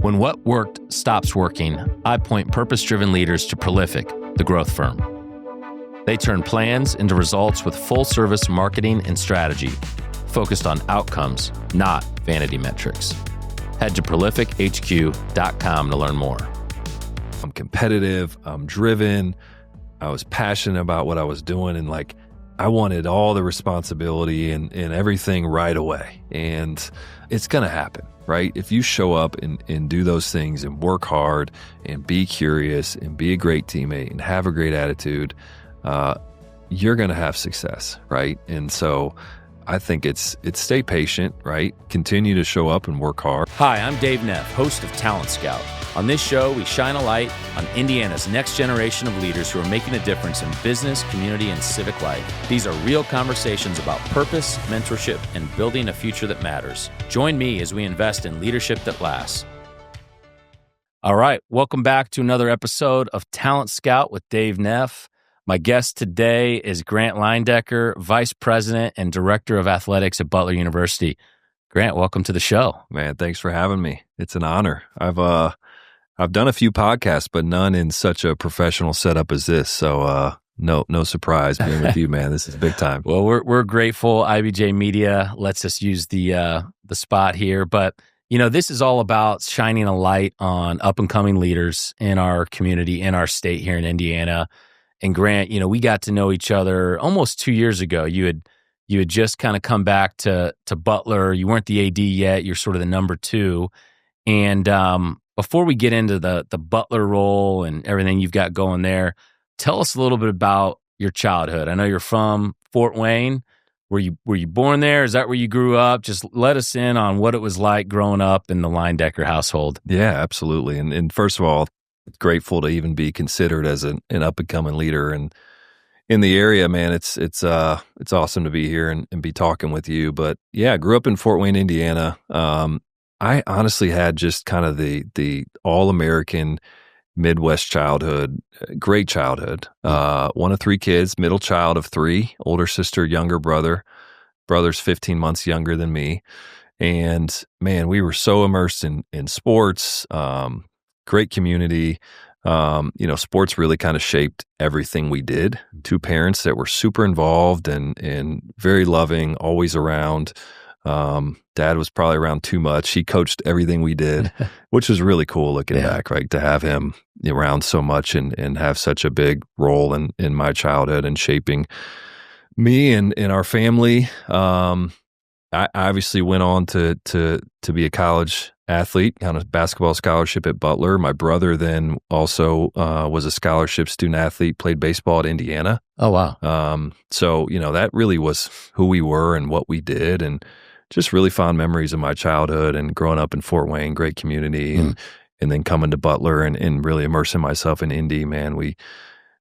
When what worked stops working, I point purpose-driven leaders to Prolific, the growth firm. They turn plans into results with full-service marketing and strategy, focused on outcomes, not vanity metrics. Head to prolifichq.com to learn more. I'm competitive, I'm driven, I was passionate about what I was doing, and I wanted all the responsibility and everything right away. And it's going to happen, right? If you show up and do those things and work hard and be curious and be a great teammate and have a great attitude, you're going to have success, right? And so I think it's stay patient, right? Continue to show up and work hard. Hi, I'm Dave Neff, host of Talent Scout. On this show, we shine a light on Indiana's next generation of leaders who are making a difference in business, community, and civic life. These are real conversations about purpose, mentorship, and building a future that matters. Join me as we invest in leadership that lasts. All right, welcome back to another episode of Talent Scout with Dave Neff. My guest today is Grant Leiendecker, Vice President and Director of Athletics at Butler University. Grant, welcome to the show. Man, thanks for having me. It's an honor. I've done a few podcasts, but none in such a professional setup as this. So no surprise being with you, man. This is big time. Well, we're grateful. IBJ Media lets us use the spot here, but this is all about shining a light on up and coming leaders in our community, in our state here in Indiana. And Grant, we got to know each other almost 2 years ago. You had just kind of come back to Butler. You weren't the AD yet. You're sort of the number two. And before we get into the Butler role and everything you've got going there, tell us a little bit about your childhood. I know you're from Fort Wayne. Were you born there? Is that where you grew up? Just let us in on what it was like growing up in the Leiendecker household. Yeah, absolutely. And first of all, it's grateful to even be considered as an up and coming leader and in the area, man. It's awesome to be here and be talking with you. But yeah, I grew up in Fort Wayne, Indiana. I honestly had just kind of the all-American Midwest childhood, great childhood. One of three kids, middle child of three, older sister, younger brother. Brother's 15 months younger than me. And man, we were so immersed in sports, great community. Sports really kind of shaped everything we did. Two parents that were super involved and very loving, always around. Dad was probably around too much. He coached everything we did, which was really cool looking back, right? To have him around so much and have such a big role in my childhood and shaping me and our family. I obviously went on to be a college athlete, on a basketball scholarship at Butler. My brother then also was a scholarship student athlete, played baseball at Indiana. Oh, wow. So, that really was who we were and what we did, and just really fond memories of my childhood and growing up in Fort Wayne, great community, and then coming to Butler and really immersing myself in Indy, man. We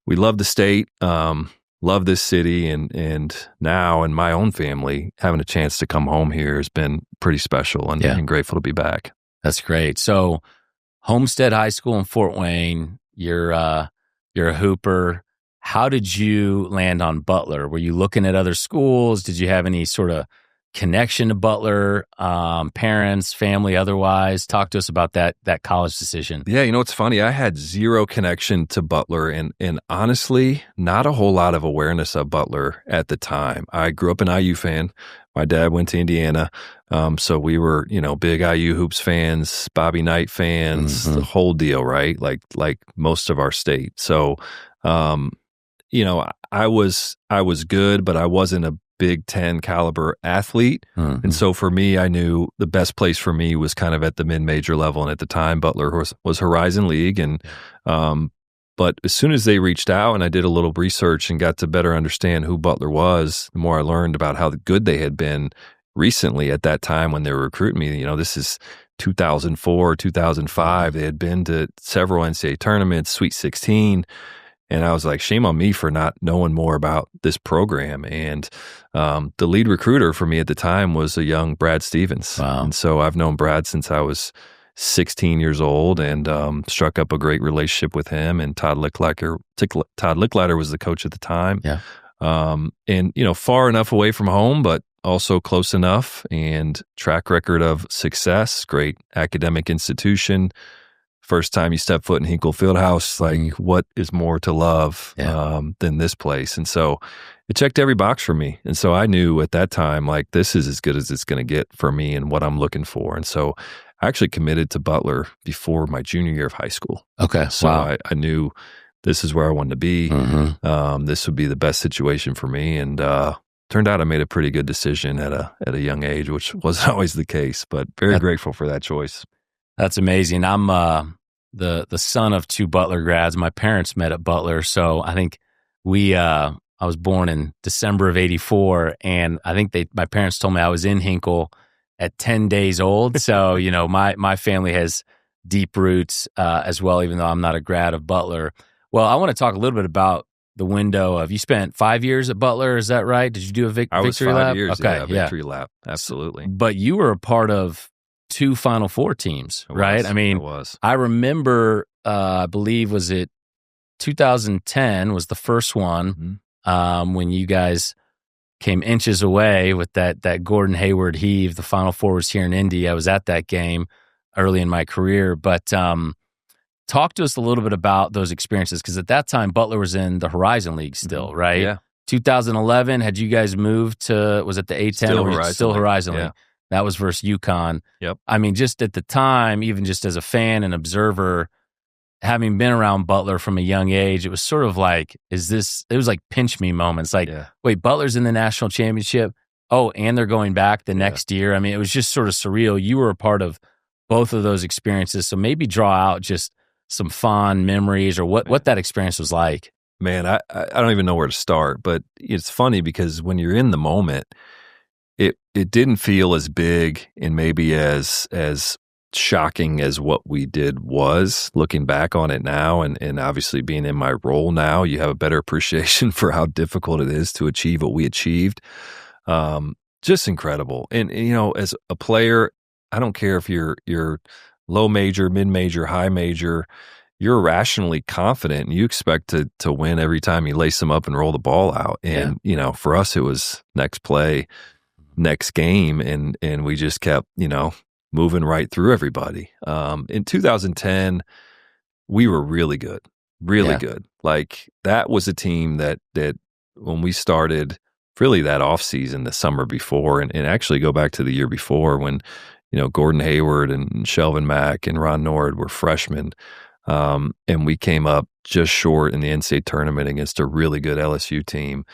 love the state, love this city, and now in my own family, having a chance to come home here has been pretty special and grateful to be back. That's great. So Homestead High School in Fort Wayne, you're a hooper. How did you land on Butler? Were you looking at other schools? Did you have any sort of connection to Butler, parents, family, otherwise? Talk to us about that college decision. Yeah, it's funny. I had zero connection to Butler and honestly, not a whole lot of awareness of Butler at the time. I grew up an IU fan. My dad went to Indiana. So we were, big IU Hoops fans, Bobby Knight fans, the whole deal, right? Like most of our state. So, I was good, but I wasn't a Big Ten caliber athlete. And so for me, I knew the best place for me was kind of at the mid-major level. And at the time, Butler was Horizon League. And but as soon as they reached out and I did a little research and got to better understand who Butler was, the more I learned about how good they had been recently at that time when they were recruiting me. This is 2004, 2005. They had been to several NCAA tournaments, Sweet 16. And I was like, shame on me for not knowing more about this program. And the lead recruiter for me at the time was a young Brad Stevens. Wow. And so I've known Brad since I was 16 years old and struck up a great relationship with him. And Todd Licklider was the coach at the time. Yeah. And, far enough away from home, but also close enough, and track record of success, great academic institution. First time you step foot in Hinkle Fieldhouse, like what is more to love than this place? And so it checked every box for me. And so I knew at that time, like, this is as good as it's going to get for me and what I'm looking for. And so I actually committed to Butler before my junior year of high school. Okay. So Wow. I knew this is where I wanted to be. This would be the best situation for me. And turned out I made a pretty good decision at a young age, which wasn't always the case, but very grateful for that choice. That's amazing. I'm the son of two Butler grads. My parents met at Butler, so I think I was born in December of '84, and I think my parents told me I was in Hinkle at 10 days old. So my family has deep roots as well, even though I'm not a grad of Butler. Well, I want to talk a little bit about the window of, you spent 5 years at Butler, is that right? Did you do a victory lap? I was 5 years, okay, victory lap, absolutely. But you were a part of two Final Four teams, right? I mean, I remember, I believe, was it 2010 was the first one when you guys came inches away with that Gordon Hayward heave. The Final Four was here in Indy. I was at that game early in my career. But talk to us a little bit about those experiences, because at that time, Butler was in the Horizon League still, right? Yeah. 2011, had you guys moved to, was it the A10? Still Horizon League? Yeah. That was versus UConn. Yep. I mean, just at the time, even just as a fan and observer, having been around Butler from a young age, it was sort of like, it was like pinch me moments. Like, wait, Butler's in the national championship. Oh, and they're going back the next year. I mean, it was just sort of surreal. You were a part of both of those experiences. So maybe draw out just some fond memories or what that experience was like. Man, I don't even know where to start, but it's funny because when you're in the moment, it didn't feel as big and maybe as shocking as what we did was. Looking back on it now, and obviously being in my role now, you have a better appreciation for how difficult it is to achieve what we achieved. Just incredible. And as a player, I don't care if you're low major, mid major, high major, you're rationally confident and you expect to win every time you lace them up and roll the ball out. And, for us, it was next play, next game. And we just kept, moving right through everybody. In 2010, we were really good, good. Like, that was a team that when we started really that off season, the summer before, and actually go back to the year before when, Gordon Hayward and Shelvin Mack and Ron Nord were freshmen. And we came up just short in the NCAA tournament against a really good LSU team.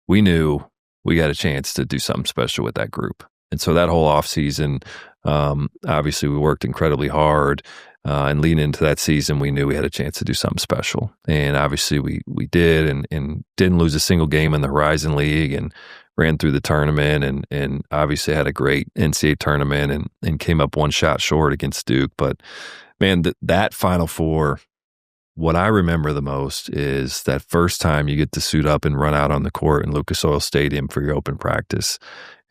We knew we got a chance to do something special with that group. And so that whole offseason, obviously we worked incredibly hard. And leading into that season, we knew we had a chance to do something special. And obviously we did, and didn't lose a single game in the Horizon League, and ran through the tournament, and obviously had a great NCAA tournament, and came up one shot short against Duke. But man, that Final Four, what I remember the most is that first time you get to suit up and run out on the court in Lucas Oil Stadium for your open practice.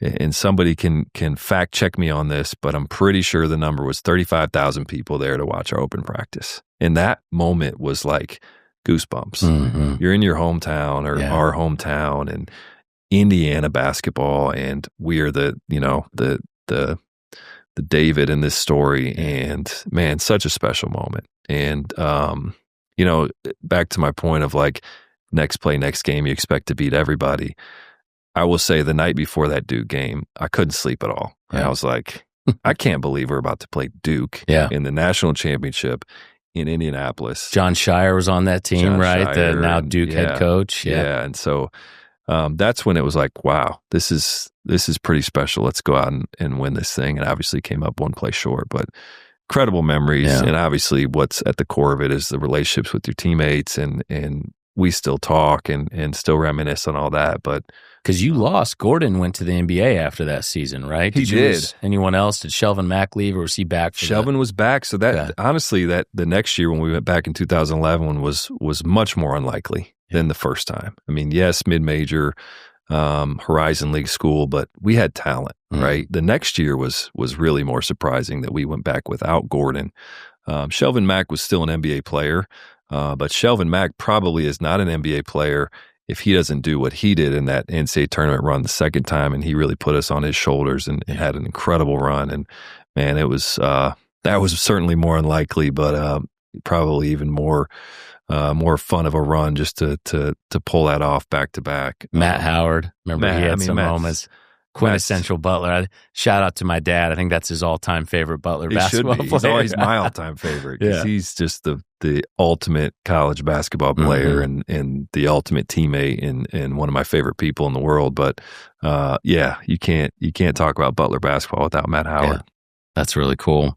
And somebody can fact check me on this, but I'm pretty sure the number was 35,000 people there to watch our open practice. And that moment was like goosebumps. Mm-hmm. You're in your hometown, or our hometown, and Indiana basketball, and we're the David in this story. And man, such a special moment. And back to my point of like, next play, next game, you expect to beat everybody. I will say the night before that Duke game, I couldn't sleep at all. And I was like, I can't believe we're about to play Duke in the national championship in Indianapolis. John Shire was on that team, right? The now Duke head coach. Yeah. And so that's when it was like, wow, this is pretty special. Let's go out and win this thing. And obviously came up one play short, but incredible memories. Yeah. And obviously what's at the core of it is the relationships with your teammates, and we still talk and still reminisce on all that. But because you lost, Gordon went to the NBA after that season, right? He did. Anyone else? Did Shelvin Mack leave, or was he back? Shelvin was back. So that honestly, that the next year when we went back in 2011 was much more unlikely than the first time. I mean, yes, mid-major, Horizon League school, but we had talent, right? The next year was really more surprising that we went back without Gordon. Shelvin Mack was still an NBA player, but Shelvin Mack probably is not an NBA player if he doesn't do what he did in that NCAA tournament run the second time, and he really put us on his shoulders and had an incredible run. And man, it was that was certainly more unlikely, but probably even more fun of a run just to pull that off back to back. Matt Howard, remember he had some moments. Quintessential Butler. Shout out to my dad. I think that's his all-time favorite Butler basketball player. He's always my all-time favorite because he's just the ultimate college basketball player and the ultimate teammate and one of my favorite people in the world. But you can't talk about Butler basketball without Matt Howard. Yeah, that's really cool.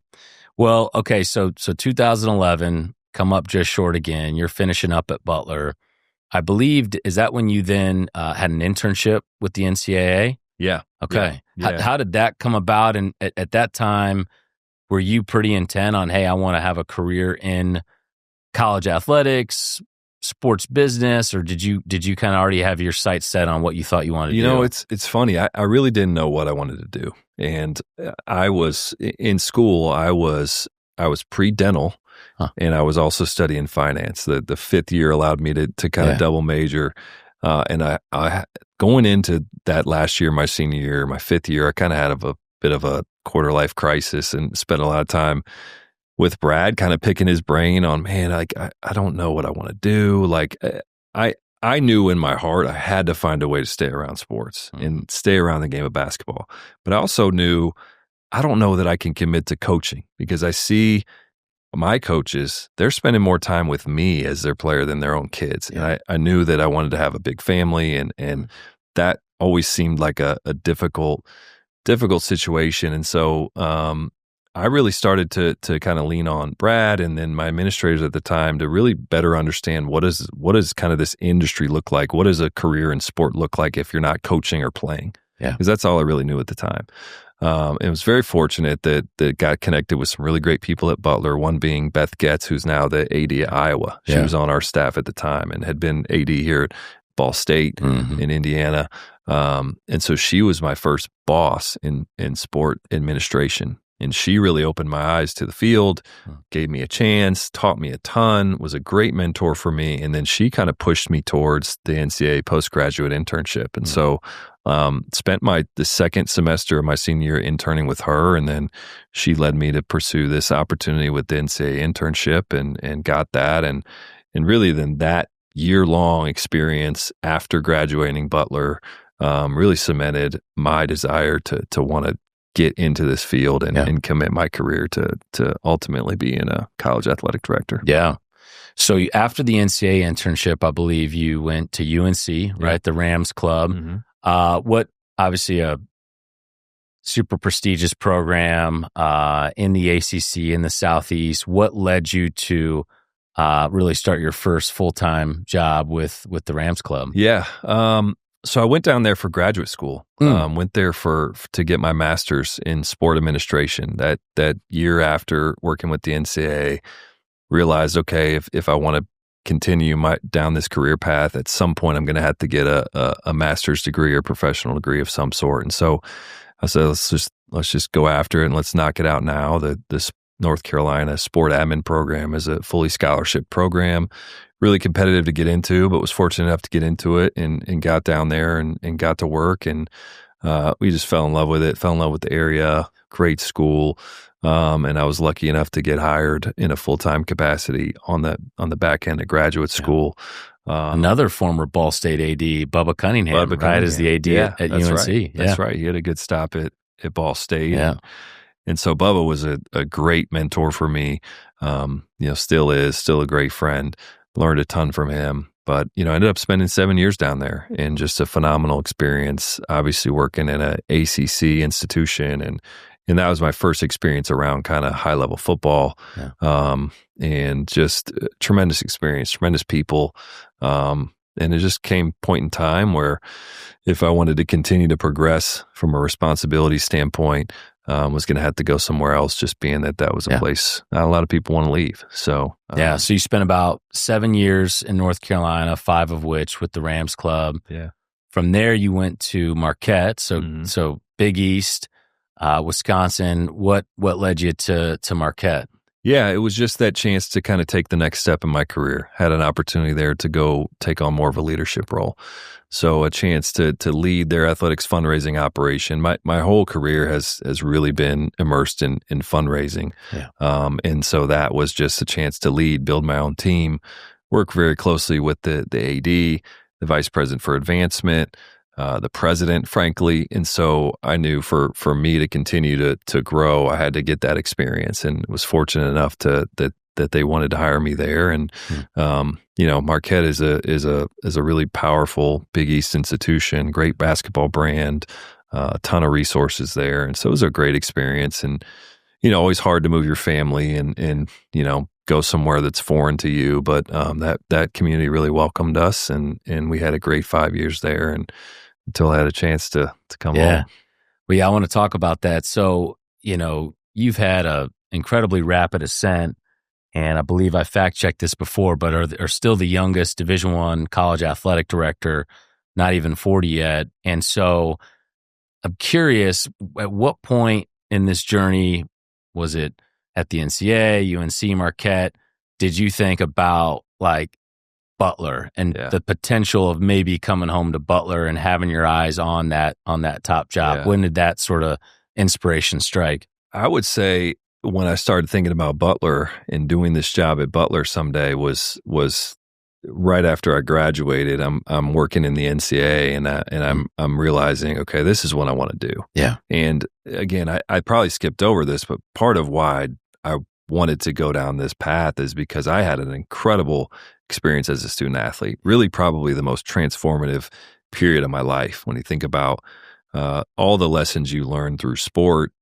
Well, okay, so 2011, come up just short again. You're finishing up at Butler. I believed, is that when you then had an internship with the NCAA? Yeah. Okay. Yeah. How did that come about? And at that time, were you pretty intent on, hey, I want to have a career in college athletics, sports business, or did you kind of already have your sights set on what you thought you wanted to do? You know, it's funny. I really didn't know what I wanted to do. And I was in school, I was pre-dental. And I was also studying finance. The fifth year allowed me to kind of double major. And I going into that last year, my senior year, my fifth year, I kind of had a bit of a quarter life crisis and spent a lot of time with Brad, kind of picking his brain on, man, like I don't know what I want to do. Like I knew in my heart I had to find a way to stay around sports and stay around the game of basketball. But I also knew I don't know that I can commit to coaching because I see my coaches, they're spending more time with me as their player than their own kids. Yeah. And I knew that I wanted to have a big family and that always seemed like a difficult situation. And so I really started to kind of lean on Brad and then my administrators at the time to really better understand what does kind of this industry look like? What does a career in sport look like if you're not coaching or playing? Yeah. Because that's all I really knew at the time. It was very fortunate that got connected with some really great people at Butler, one being Beth Getz, who's now the AD at Iowa. She was on our staff at the time and had been AD here at Ball State in Indiana. And so she was my first boss in sport administration. And she really opened my eyes to the field, gave me a chance, taught me a ton, was a great mentor for me. And then she kind of pushed me towards the NCAA postgraduate internship. And so spent the second semester of my senior year interning with her. And then she led me to pursue this opportunity with the NCAA internship and got that. And really then that year-long experience after graduating Butler really cemented my desire to want to get into this field and commit my career to ultimately being a college athletic director. Yeah. So after the NCAA internship, I believe you went to UNC, right? The Rams Club. What obviously a super prestigious program in the ACC in the Southeast. What led you to really start your first full-time job with the Rams Club? Yeah. So I went down there for graduate school. Went there to get my master's in sport administration. That year after working with the NCAA, realized, okay, if I want to continue down this career path, at some point I'm going to have to get a master's degree or professional degree of some sort. And so I said, let's just go after it and let's knock it out now. This North Carolina sport admin program is a fully scholarship program. Really competitive to get into, but was fortunate enough to get into it and got down there and got to work. And we just fell in love with it, fell in love with the area, great school. And I was lucky enough to get hired in a full-time capacity on the back end of graduate school. Another former Ball State AD, Bubba Cunningham, right, as the AD at UNC. Right. That's right. He had a good stop at Ball State. Yeah. And so Bubba was a great mentor for me. Still a great friend. Learned a ton from him, but ended up spending 7 years down there and just a phenomenal experience. Obviously working in a ACC institution, and that was my first experience around kind of high level football, and just tremendous experience, tremendous people, and it just came point in time where if I wanted to continue to progress from a responsibility standpoint, was going to have to go somewhere else, just being that was a place not a lot of people want to leave. So so you spent about 7 years in North Carolina, 5 of which with the Rams Club. Yeah. From there, you went to Marquette, so Big East, Wisconsin. What led you to Marquette? Yeah, it was just that chance to kind of take the next step in my career. Had an opportunity there to go take on more of a leadership role. So a chance to lead their athletics fundraising operation. My whole career has really been immersed in fundraising. Yeah. And so that was just a chance to lead, build my own team, work very closely with the AD, the vice president for advancement, the president, frankly. And so I knew for me to continue to grow, I had to get that experience, and was fortunate enough that they wanted to hire me there. And, Marquette is a really powerful Big East institution, great basketball brand, a ton of resources there. And so it was a great experience, and, always hard to move your family and go somewhere that's foreign to you. But that community really welcomed us, and we had a great 5 years there, and until I had a chance to come home. Well, yeah, I want to talk about that. So, you've had a incredibly rapid ascent, and I believe I fact-checked this before, but are still the youngest Division I college athletic director, not even 40 yet. And so I'm curious, at what point in this journey, was it at the NCAA, UNC, Marquette, did you think about like Butler and the potential of maybe coming home to Butler and having your eyes on that top job? Yeah. When did that sort of inspiration strike? I would say when I started thinking about Butler and doing this job at Butler someday was right after I graduated. I'm working in the NCAA, and I'm realizing, okay, this is what I want to do. Yeah. And again, I probably skipped over this, but part of why I wanted to go down this path is because I had an incredible experience as a student athlete, really probably the most transformative period of my life. When you think about all the lessons you learn through sport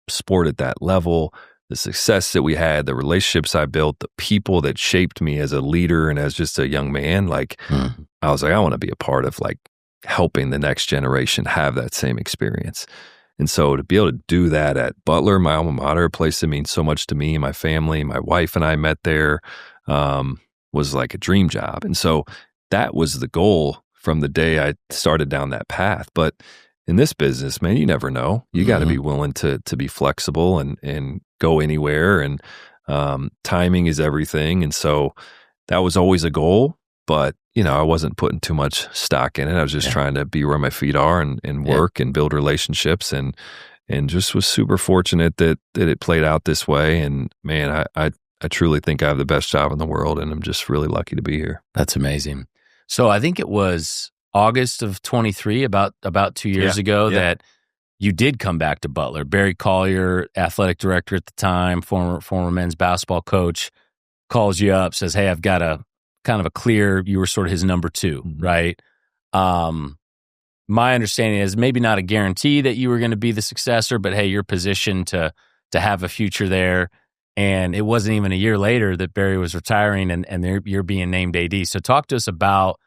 at that level, the success that we had, the relationships I built, the people that shaped me as a leader and as just a young man, I was like, I want to be a part of helping the next generation have that same experience. And so to be able to do that at Butler, my alma mater, a place that means so much to me, my family, my wife and I met there, was like a dream job. And so that was the goal from the day I started down that path. But in this business, man, you never know. You got to be willing to be flexible and go anywhere. And timing is everything. And so that was always a goal. But, I wasn't putting too much stock in it. I was just trying to be where my feet are and work and build relationships, and just was super fortunate that it played out this way. And man, I truly think I have the best job in the world, and I'm just really lucky to be here. That's amazing. So I think it was August of 23, about 2 years ago, that you did come back to Butler. Barry Collier, athletic director at the time, former men's basketball coach, calls you up, says, hey, I've got a kind of a clear, you were sort of his number two, right? My understanding is maybe not a guarantee that you were going to be the successor, but hey, you're positioned to have a future there. And it wasn't even a year later that Barry was retiring and you're being named AD. So talk to us about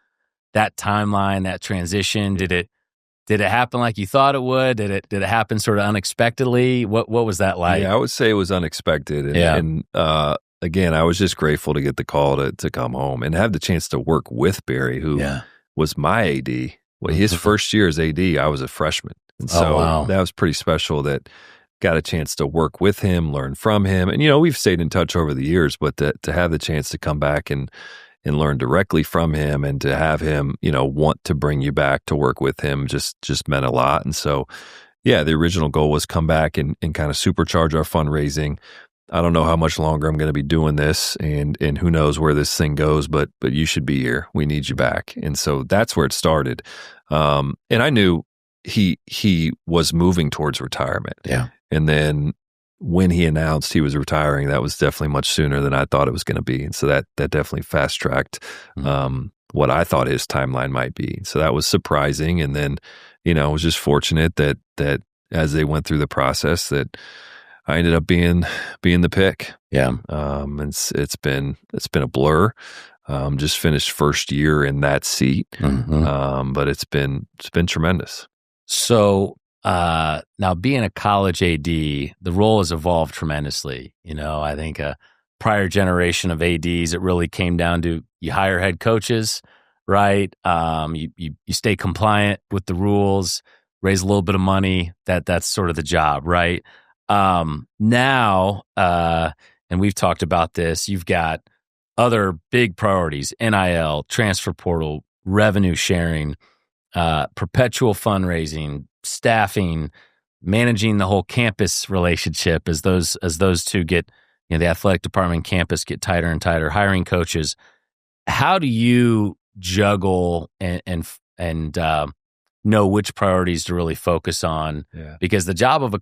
that timeline, that transition. Did it happen like you thought it would? Did it happen sort of unexpectedly? What was that like? Yeah, I would say it was unexpected. And again, I was just grateful to get the call to come home and have the chance to work with Barry, who was my AD. Well, his first year as AD, I was a freshman. And so that was pretty special that got a chance to work with him, learn from him. And, we've stayed in touch over the years, but to have the chance to come back and learn directly from him, and to have him, want to bring you back to work with him just meant a lot. And so, the original goal was come back and kind of supercharge our fundraising. I don't know how much longer I'm going to be doing this, and who knows where this thing goes, but you should be here. We need you back. And so that's where it started. And I knew he was moving towards retirement. Yeah. And then when he announced he was retiring, that was definitely much sooner than I thought it was going to be. And so that definitely fast-tracked what I thought his timeline might be. So that was surprising. And then, I was just fortunate that as they went through the process, that I ended up being the pick. Yeah. And it's been a blur. Just finished first year in that seat. But it's been tremendous. So now being a college AD, the role has evolved tremendously. I think a prior generation of ADs, it really came down to you hire head coaches, right? You stay compliant with the rules, raise a little bit of money. That's sort of the job, right? Now, and we've talked about this, you've got other big priorities: NIL, transfer portal, revenue sharing, perpetual fundraising, staffing, managing the whole campus relationship as those two get, the athletic department and campus get tighter and tighter, hiring coaches. How do you juggle and know which priorities to really focus on? Yeah. Because the job of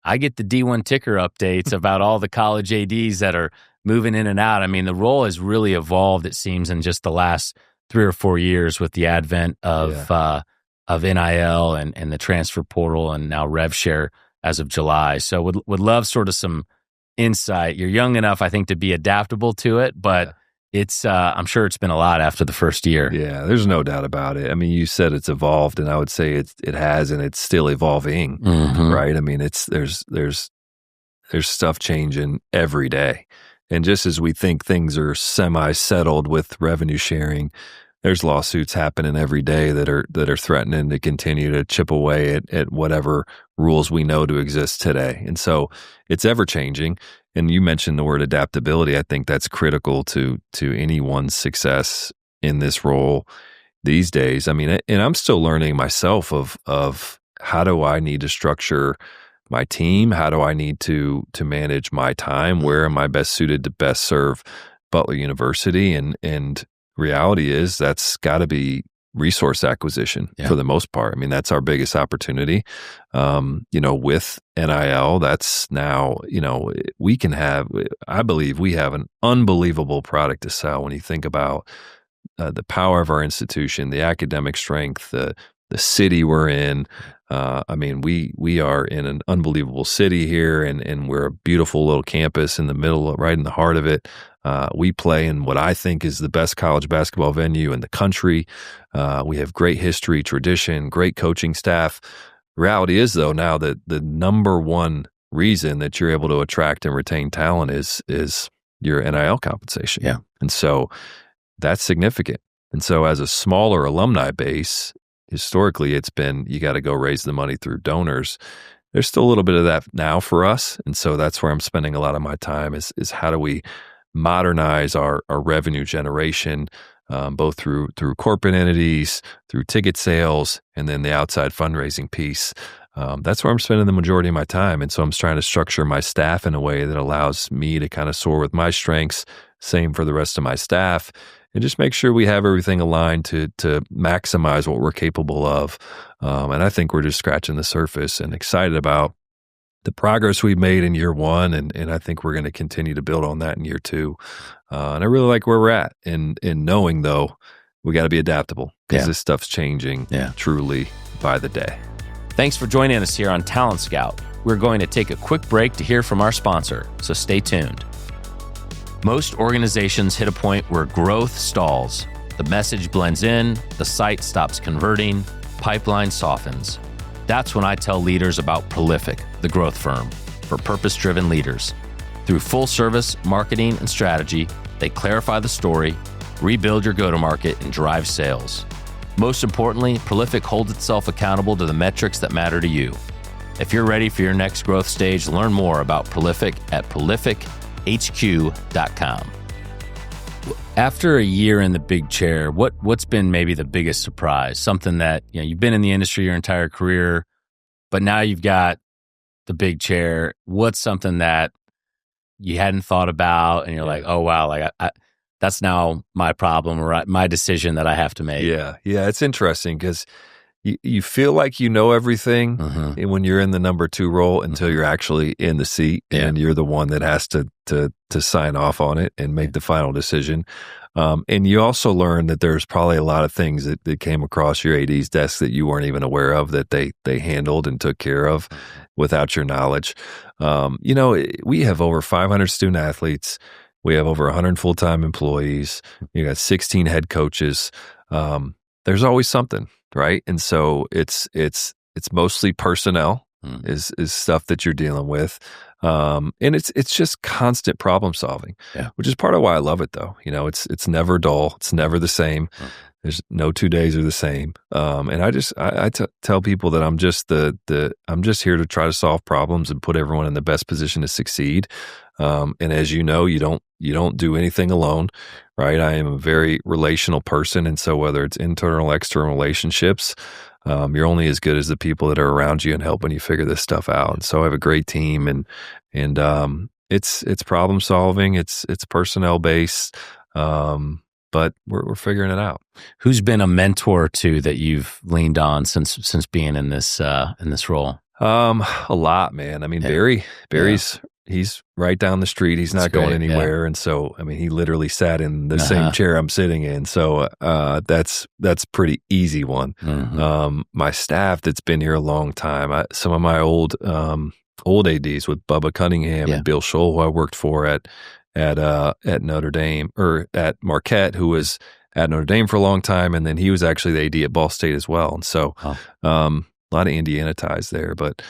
I get the D1 ticker updates about all the college ADs that are moving in and out. The role has really evolved, it seems, in just the last 3 or 4 years with the advent of NIL and the transfer portal, and now rev share as of July. So would love sort of some insight. You're young enough, I think, to be adaptable to it, but it's I'm sure it's been a lot after the first year. Yeah, there's no doubt about it. You said it's evolved, and I would say it has, and it's still evolving, right? There's stuff changing every day. And just as we think things are semi-settled with revenue sharing, there's lawsuits happening every day that are threatening to continue to chip away at whatever rules we know to exist today. And so it's ever changing. And you mentioned the word adaptability. I think that's critical to anyone's success in this role these days. And I'm still learning myself of how do I need to structure my team? How do I need to manage my time? Where am I best suited to best serve Butler University? And reality is that's got to be resource acquisition for the most part. That's our biggest opportunity. With NIL, that's now, I believe we have an unbelievable product to sell when you think about the power of our institution, the academic strength, the city we're in. We are in an unbelievable city here, and we're a beautiful little campus in the middle, right in the heart of it. We play in what I think is the best college basketball venue in the country. We have great history, tradition, great coaching staff. Reality is, though, now that the number one reason that you're able to attract and retain talent is your NIL compensation. Yeah. And so that's significant. And so as a smaller alumni base, historically, it's been, you got to go raise the money through donors. There's still a little bit of that now for us. And so that's where I'm spending a lot of my time is how do we modernize our revenue generation, both through corporate entities, through ticket sales, and then the outside fundraising piece. That's where I'm spending the majority of my time. And so I'm trying to structure my staff in a way that allows me to kind of soar with my strengths, same for the rest of my staff, and just make sure we have everything aligned to maximize what we're capable of. And I think we're just scratching the surface and excited about the progress we've made in year one. And I think we're going to continue to build on that in year two. And I really like where we're at. And knowing, though, we got to be adaptable because this stuff's changing truly by the day. Thanks for joining us here on Talent Scout. We're going to take a quick break to hear from our sponsor, so stay tuned. Most organizations hit a point where growth stalls. The message blends in, the site stops converting, pipeline softens. That's when I tell leaders about Prolific, the growth firm for purpose-driven leaders. Through full-service marketing and strategy, they clarify the story, rebuild your go-to-market, and drive sales. Most importantly, Prolific holds itself accountable to the metrics that matter to you. If you're ready for your next growth stage, learn more about Prolific at prolifichq.com. After a year in the big chair, what's been maybe the biggest surprise? Something that, you've been in the industry your entire career, but now you've got the big chair. What's something that you hadn't thought about and you're like, oh wow, like that's now my problem or my decision that I have to make? Yeah, it's interesting because you feel like you know everything when you're in the number 2 role until you're actually in the seat and you're the one that has to sign off on it and make the final decision. And you also learn that there's probably a lot of things that came across your AD's desk that you weren't even aware of that they handled and took care of without your knowledge. We have over 500 student athletes. We have over 100 full-time employees. You got 16 head coaches. There's always something. Right. And so it's mostly personnel is stuff that you're dealing with. And it's just constant problem solving, which is part of why I love it though. It's never dull. It's never the same. There's no 2 days are the same. And I tell people that I'm just I'm just here to try to solve problems and put everyone in the best position to succeed. And as you know, you don't do anything alone, right? I am a very relational person. And so whether it's internal, external relationships, you're only as good as the people that are around you and helping you figure this stuff out. And so I have a great team and it's problem solving. It's personnel based. But we're figuring it out. Who's been a mentor or two that you've leaned on since being in this role? A lot, man. I mean, Barry's he's right down the street. He's not going anywhere, and so I mean, he literally sat in the same chair I'm sitting in. So that's pretty easy one. My staff that's been here a long time. Some of my old ADs with Bubba Cunningham and Bill Scholl, who I worked for at Notre Dame or at Marquette, who was at Notre Dame for a long time, and then he was actually the AD at Ball State as well. And so a lot of Indiana ties there, but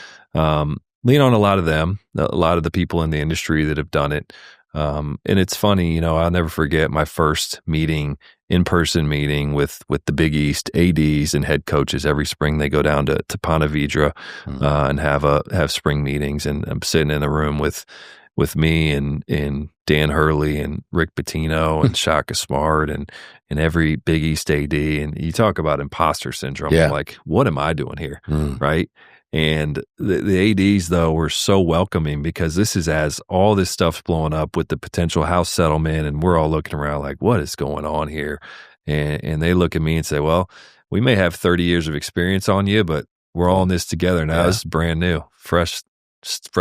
lean on a lot of them, a lot of the people in the industry that have done it. And it's funny, I'll never forget my first in-person meeting with the Big East ADs and head coaches. Every spring they go down to Ponte Vedra and have spring meetings, and I'm sitting in the room with me and Dan Hurley and Rick Pitino and Shaka Smart and every Big East AD. And you talk about imposter syndrome. I'm like, what am I doing here? Right. And the ADs, though, were so welcoming because this is as all this stuff's blowing up with the potential house settlement. And we're all looking around like, what is going on here? And they look at me and say, well, we may have 30 years of experience on you, but we're all in this together now. This is brand new, fresh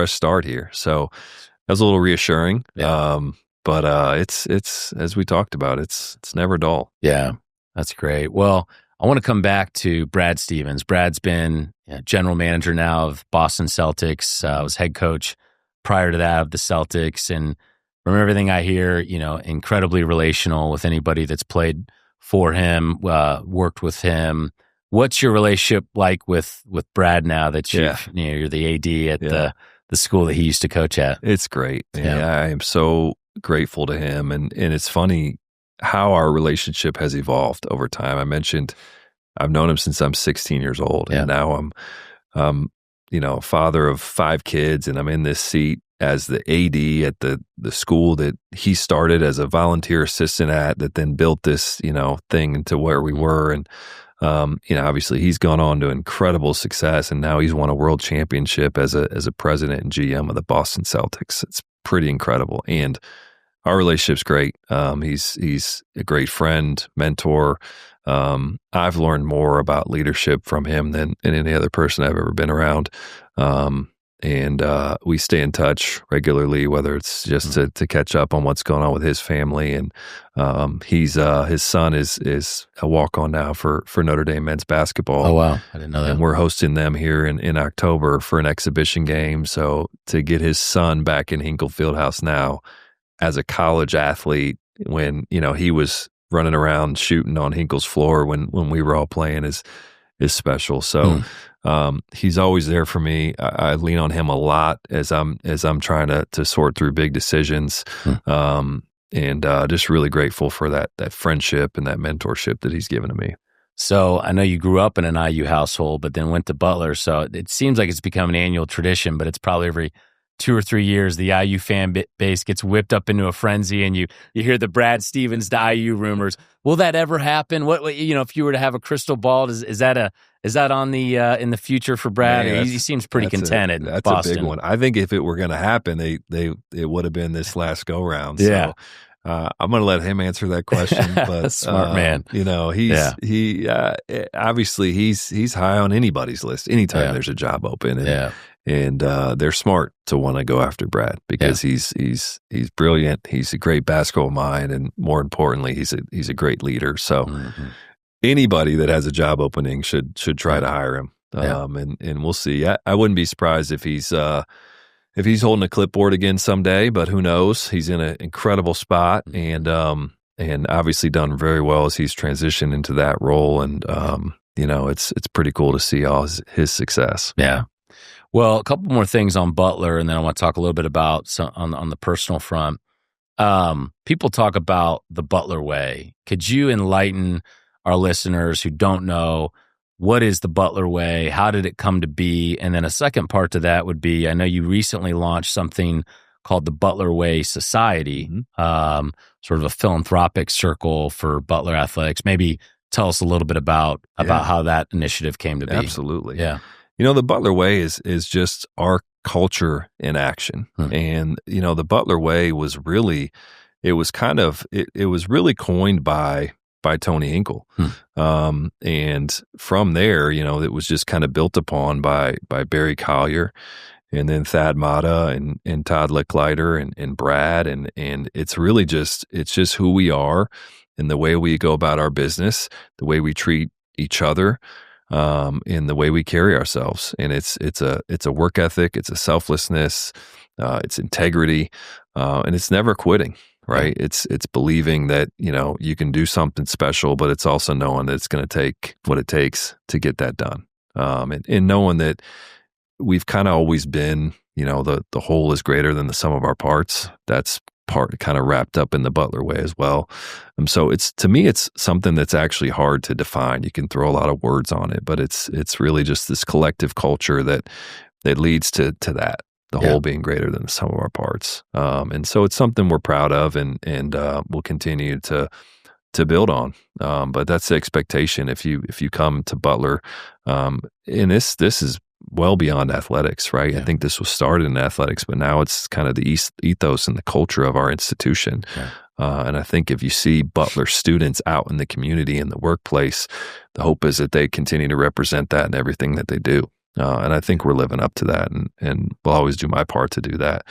start here. So that was a little reassuring. But it's as we talked about, it's never dull. Yeah, that's great. Well, I want to come back to Brad Stevens. Brad's been general manager now of Boston Celtics. Was head coach prior to that of the Celtics, and from everything I hear, incredibly relational with anybody that's played for him, worked with him. What's your relationship like with Brad now that you're the AD at the school that he used to coach at? It's great. I am so grateful to him. And it's funny how our relationship has evolved over time. I mentioned I've known him since I'm 16 years old. And now I'm a father of 5 kids, and I'm in this seat as the AD at the school that he started as a volunteer assistant at, that then built this, thing into where we were. And obviously he's gone on to incredible success, and now he's won a world championship as a president and GM of the Boston Celtics. It's pretty incredible. And our relationship's great. He's a great friend, mentor. I've learned more about leadership from him than any other person I've ever been around. And we stay in touch regularly, whether it's just to catch up on what's going on with his family. And his son is a walk-on now for Notre Dame men's basketball. Oh, wow. I didn't know that. And we're hosting them here in October for an exhibition game. So to get his son back in Hinkle Fieldhouse now as a college athlete, when, he was running around shooting on Hinkle's floor when we were all playing is special. So he's always there for me. I lean on him a lot as I'm trying to sort through big decisions. And just really grateful for that friendship and that mentorship that he's given to me. So I know you grew up in an IU household, but then went to Butler. So it seems like it's become an annual tradition, but it's probably every 2 or 3 years, the IU fan base gets whipped up into a frenzy, and you hear the Brad Stevens to IU rumors. Will that ever happen? What if you were to have a crystal ball, is that on the in the future for Brad? Man, he seems pretty contented. That's Boston. A big one. I think if it were going to happen, it would have been this last go round. So, I'm going to let him answer that question. But smart man. He obviously he's high on anybody's list anytime there's a job open. And they're smart to want to go after Brad because he's brilliant. He's a great basketball mind, and more importantly, he's a great leader. So anybody that has a job opening should try to hire him. And we'll see. I wouldn't be surprised if he's holding a clipboard again someday, but who knows? He's in an incredible spot, and obviously done very well as he's transitioned into that role. And it's pretty cool to see all his success. Yeah. Well, a couple more things on Butler, and then I want to talk a little bit about on the personal front. People talk about the Butler Way. Could you enlighten our listeners who don't know what is the Butler Way? How did it come to be? And then a second part to that would be, I know you recently launched something called the Butler Way Society, sort of a philanthropic circle for Butler athletics. Maybe tell us a little bit about how that initiative came to be. Absolutely. Yeah. The Butler Way is just our culture in action. And, the Butler Way was really, it was really coined by Tony Hinkle. And from there, it was just kind of built upon by Barry Collier and then Thad Mata and Todd Licklider and Brad. And it's really it's just who we are and the way we go about our business, the way we treat each other, in the way we carry ourselves. And it's a work ethic, it's a selflessness, it's integrity, and it's never quitting, right? It's believing that, you can do something special, but it's also knowing that it's going to take what it takes to get that done. And knowing that we've kind of always been, the whole is greater than the sum of our parts. That's part kind of wrapped up in the Butler Way as well. So to me, it's something that's actually hard to define. You can throw a lot of words on it, but it's really just this collective culture that leads to that, the whole being greater than the sum of our parts. And so it's something we're proud of and we'll continue to build on. But that's the expectation if you come to Butler. And this is well beyond athletics, right? I think this was started in athletics, but now it's kind of the ethos and the culture of our institution. And I think if you see Butler students out in the community, in the workplace, the hope is that they continue to represent that in everything that they do. And I think we're living up to that, and will always do my part to do that.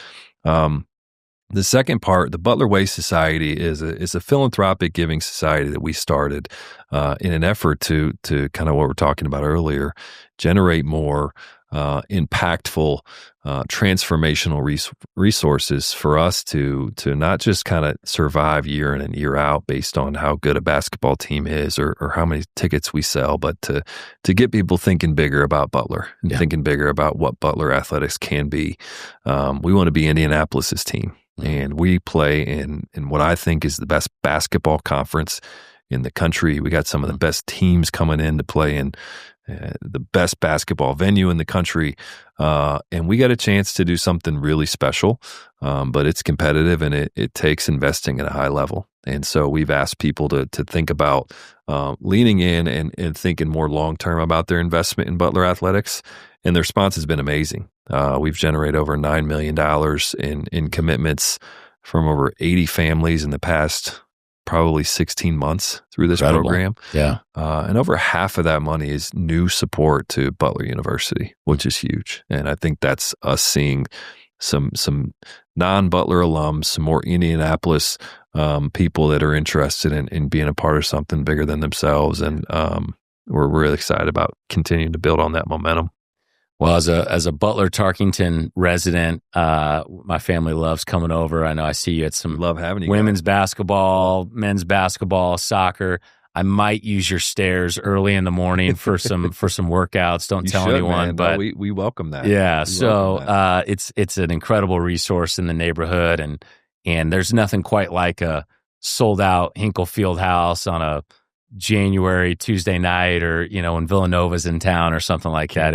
The second part, the Butler Way Society is a philanthropic giving society that we started in an effort to kind of what we're talking about earlier, generate more impactful, transformational resources for us to not just kind of survive year in and year out based on how good a basketball team is or how many tickets we sell, but to get people thinking bigger about Butler and thinking bigger about what Butler athletics can be. We want to be Indianapolis's team. And we play in what I think is the best basketball conference in the country. We got some of the best teams coming in to play in the best basketball venue in the country. And we got a chance to do something really special, but it's competitive and it takes investing at a high level. And so we've asked people to think about leaning in and thinking more long-term about their investment in Butler athletics. And the response has been amazing. We've generated over $9 million in commitments from over 80 families in the past probably 16 months through this program. Yeah. And over half of that money is new support to Butler University, which is huge. And I think that's us seeing some non-Butler alums, some more Indianapolis people that are interested in being a part of something bigger than themselves. And we're really excited about continuing to build on that momentum. Well, as a Butler Tarkington resident, my family loves coming over. I know I see you at some love having you women's basketball, men's basketball, soccer. I might use your stairs early in the morning for some workouts. Don't tell anyone, man. but No, we welcome that. Yeah, it's an incredible resource in the neighborhood, and there's nothing quite like a sold out Hinkle Fieldhouse on a January Tuesday night, or when Villanova's in town or something like that.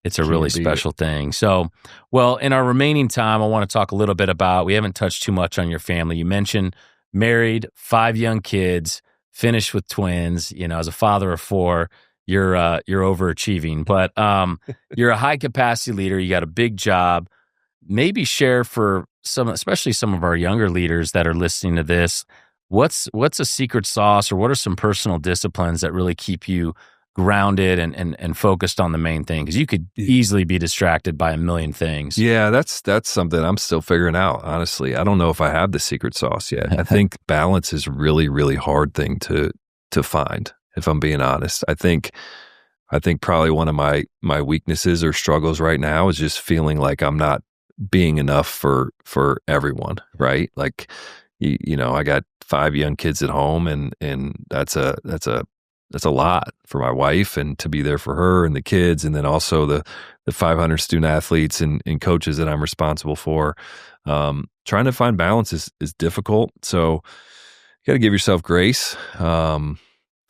It's a really special thing. So, well, in our remaining time, I want to talk a little bit about, we haven't touched too much on your family. You mentioned married, 5 young kids, finished with twins. As a father of 4, you're overachieving, but you're a high capacity leader. You got a big job. Maybe share for especially some of our younger leaders that are listening to this, what's a secret sauce, or what are some personal disciplines that really keep you grounded and focused on the main thing? Because you could easily be distracted by a million things. Yeah, that's something I'm still figuring out, honestly. I don't know if I have the secret sauce yet. I think balance is really, really hard thing to find, if I'm being honest. I think probably one of my weaknesses or struggles right now is just feeling like I'm not being enough for everyone, right? Like, I got 5 young kids at home, and that's a a lot for my wife, and to be there for her and the kids, and then also the 500 student athletes and coaches that I'm responsible for. Trying to find balance is difficult. So you got to give yourself grace.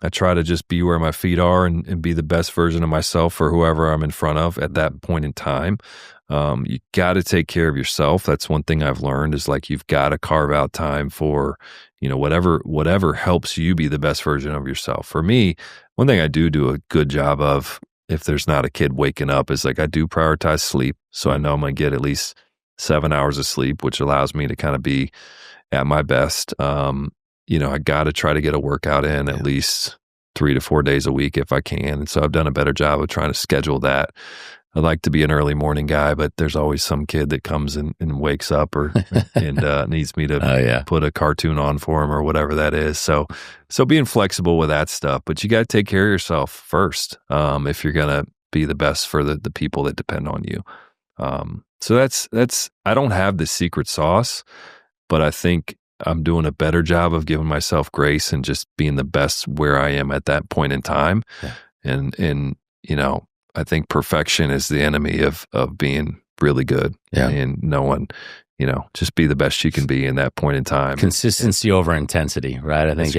I try to just be where my feet are and be the best version of myself for whoever I'm in front of at that point in time. You got to take care of yourself. That's one thing I've learned is like, you've got to carve out time for, whatever helps you be the best version of yourself. For me, one thing I do a good job of, if there's not a kid waking up, is like I do prioritize sleep. So I know I'm going to get at least 7 hours of sleep, which allows me to kind of be at my best. I got to try to get a workout in at least 3 to 4 days a week if I can. And so I've done a better job of trying to schedule that. I like to be an early morning guy, but there's always some kid that comes and wakes up and needs me to put a cartoon on for him or whatever that is. So being flexible with that stuff, but you got to take care of yourself first if you're going to be the best for the people that depend on you. So that's I don't have the secret sauce, but I think I'm doing a better job of giving myself grace and just being the best where I am at that point in time. Yeah. And I think perfection is the enemy of being really good. Yeah. And no one, just be the best you can be in that point in time. Consistency over intensity, right? I think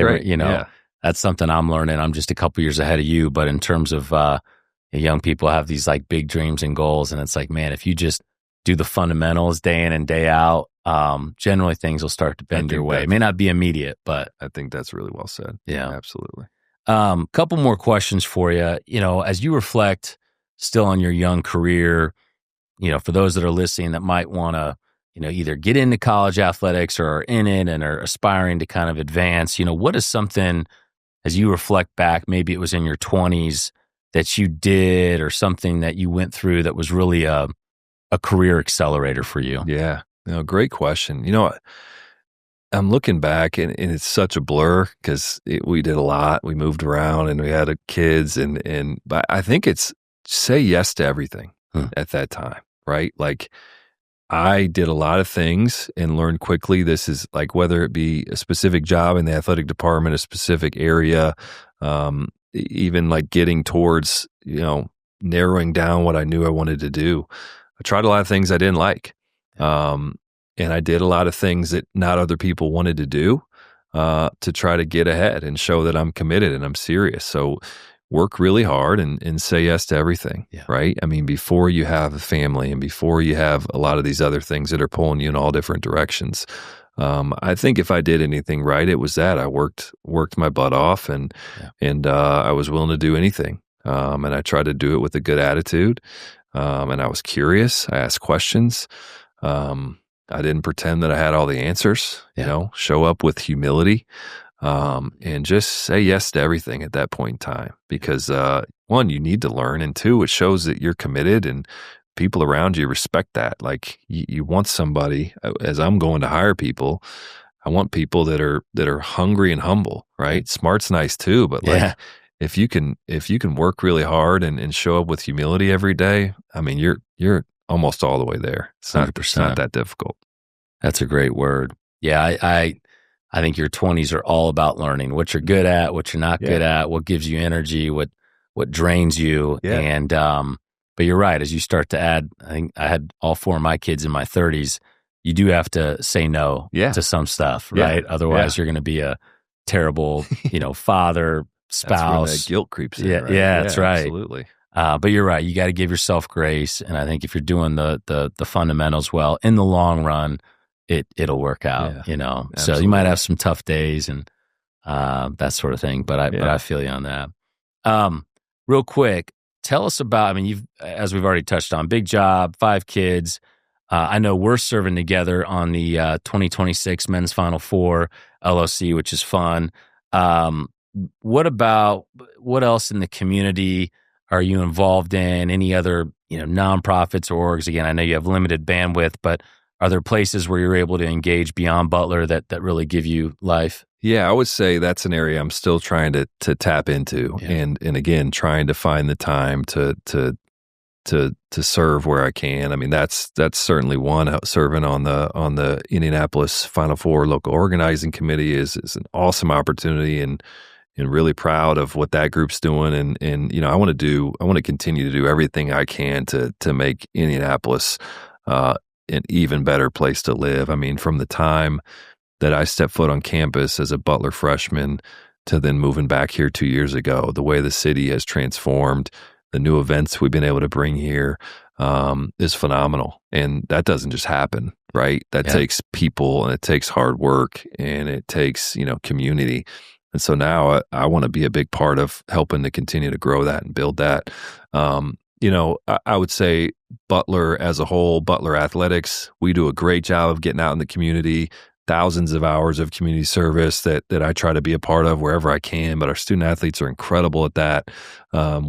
that's something I'm learning. I'm just a couple years ahead of you, but in terms of young people have these like big dreams and goals, and it's like, man, if you just do the fundamentals day in and day out, generally things will start to bend your way. It may not be immediate, but I think that's really well said. Yeah, absolutely. Couple more questions for you. As you reflect still on your young career, for those that are listening that might want to, either get into college athletics or are in it and are aspiring to kind of advance, what is something, as you reflect back, maybe it was in your 20s that you did or something that you went through that was really a career accelerator for you? Yeah. Great question. I'm looking back and it's such a blur because we did a lot. We moved around and we had kids but I think it's say yes to everything at that time, right? Like I did a lot of things and learned quickly. This is like, whether it be a specific job in the athletic department, a specific area, even like getting towards, narrowing down what I knew I wanted to do. I tried a lot of things I didn't like. And I did a lot of things that not other people wanted to do to try to get ahead and show that I'm committed and I'm serious. So work really hard and say yes to everything, right? I mean, before you have a family and before you have a lot of these other things that are pulling you in all different directions. I think if I did anything right, it was that I worked my butt off and I was willing to do anything. And I tried to do it with a good attitude. And I was curious. I asked questions. I didn't pretend that I had all the answers, show up with humility, and just say yes to everything at that point in time. Because, one, you need to learn, and two, it shows that you're committed and people around you respect that. Like you want somebody, as I'm going to hire people, I want people that are hungry and humble, right? Smart's nice too, but like if you can work really hard and show up with humility every day, I mean, you're almost all the way there. It's not that difficult. That's a great word. Yeah, I think your 20s are all about learning what you're good at, what you're not good at, what gives you energy, what drains you. Yeah. And but you're right, as you start to add, I think I had all 4 of my kids in my 30s, you do have to say no to some stuff, right? Otherwise you're going to be a terrible, father, spouse. That's where that guilt creeps in, right? That's right. Absolutely. But you're right. You got to give yourself grace. And I think if you're doing the fundamentals well, in the long run, it'll work out, Absolutely. So you might have some tough days and that sort of thing. But I feel you on that. Real quick, tell us about, as we've already touched on, big job, 5 kids. I know we're serving together on the 2026 Men's Final Four LOC, which is fun. What else in the community are you involved in? Any other, nonprofits or orgs? Again, I know you have limited bandwidth, but are there places where you're able to engage beyond Butler that really give you life? Yeah, I would say that's an area I'm still trying to tap into, and again, trying to find the time to serve where I can. I mean, that's certainly one. Serving on the Indianapolis Final Four local organizing committee is an awesome opportunity, and really proud of what that group's doing. And I want to continue to do everything I can to make Indianapolis an even better place to live. I mean, from the time that I stepped foot on campus as a Butler freshman to then moving back here 2 years ago, the way the city has transformed, the new events we've been able to bring here is phenomenal. And that doesn't just happen, right? That takes people, and it takes hard work, and it takes, community. And so now I want to be a big part of helping to continue to grow that and build that. I would say Butler as a whole, Butler Athletics, we do a great job of getting out in the community, thousands of hours of community service that I try to be a part of wherever I can, but our student athletes are incredible at that.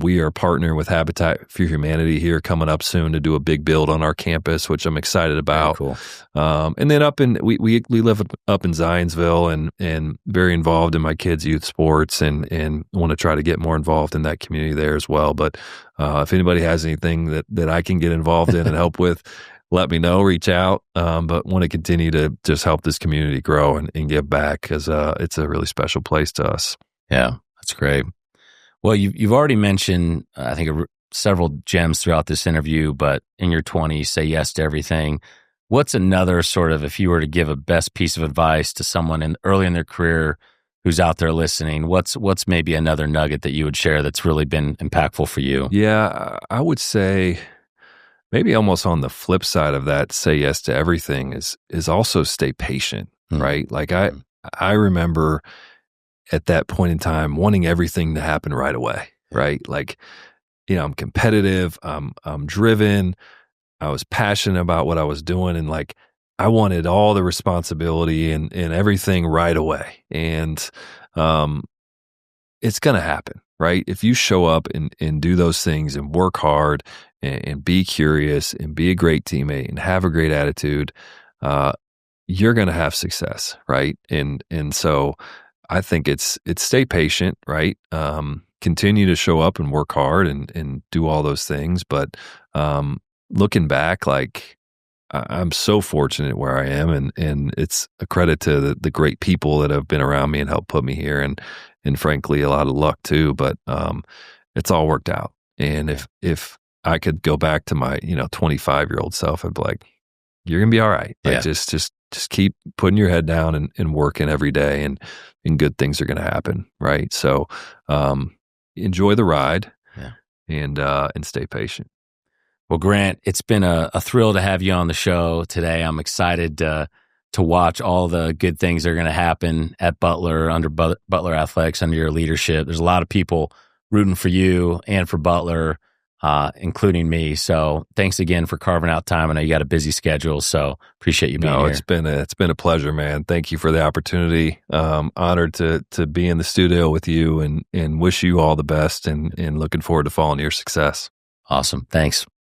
We are partnering with Habitat for Humanity here coming up soon to do a big build on our campus, which I'm excited about. Very cool. And then we live up in Zionsville and very involved in my kids' youth sports and want to try to get more involved in that community there as well. But if anybody has anything that I can get involved in and help with, let me know, reach out, but want to continue to just help this community grow and give back because it's a really special place to us. Yeah, that's great. Well, you've already mentioned, I think, several gems throughout this interview, but in your 20s, say yes to everything. What's another sort of, if you were to give a best piece of advice to someone early in their career who's out there listening, what's maybe another nugget that you would share that's really been impactful for you? Yeah, I would say maybe almost on the flip side of that, say yes to everything is also stay patient, right? Like I remember at that point in time wanting everything to happen right away, right? Like, I'm competitive, I'm driven, I was passionate about what I was doing, and like I wanted all the responsibility and everything right away. And it's gonna happen, right? If you show up and do those things and work hard and be curious and be a great teammate and have a great attitude, you're going to have success, right? And so I think it's stay patient, right? Continue to show up and work hard and do all those things. But looking back, like I'm so fortunate where I am, and it's a credit to the great people that have been around me and helped put me here, and frankly a lot of luck too. But it's all worked out. And if I could go back to my 25-year-old self, I'd be like, you're gonna be all right. Like just keep putting your head down and working every day, and good things are gonna happen, right? So enjoy the ride, and stay patient. Well, Grant, it's been a thrill to have you on the show today. I'm excited to watch all the good things that are going to happen at Butler under Butler Athletics under your leadership. There's a lot of people rooting for you and for Butler, including me. So thanks again for carving out time. I know you got a busy schedule, so appreciate you being here. It's been a pleasure, man. Thank you for the opportunity. Honored to be in the studio with you and wish you all the best and looking forward to following your success. Awesome. Thanks.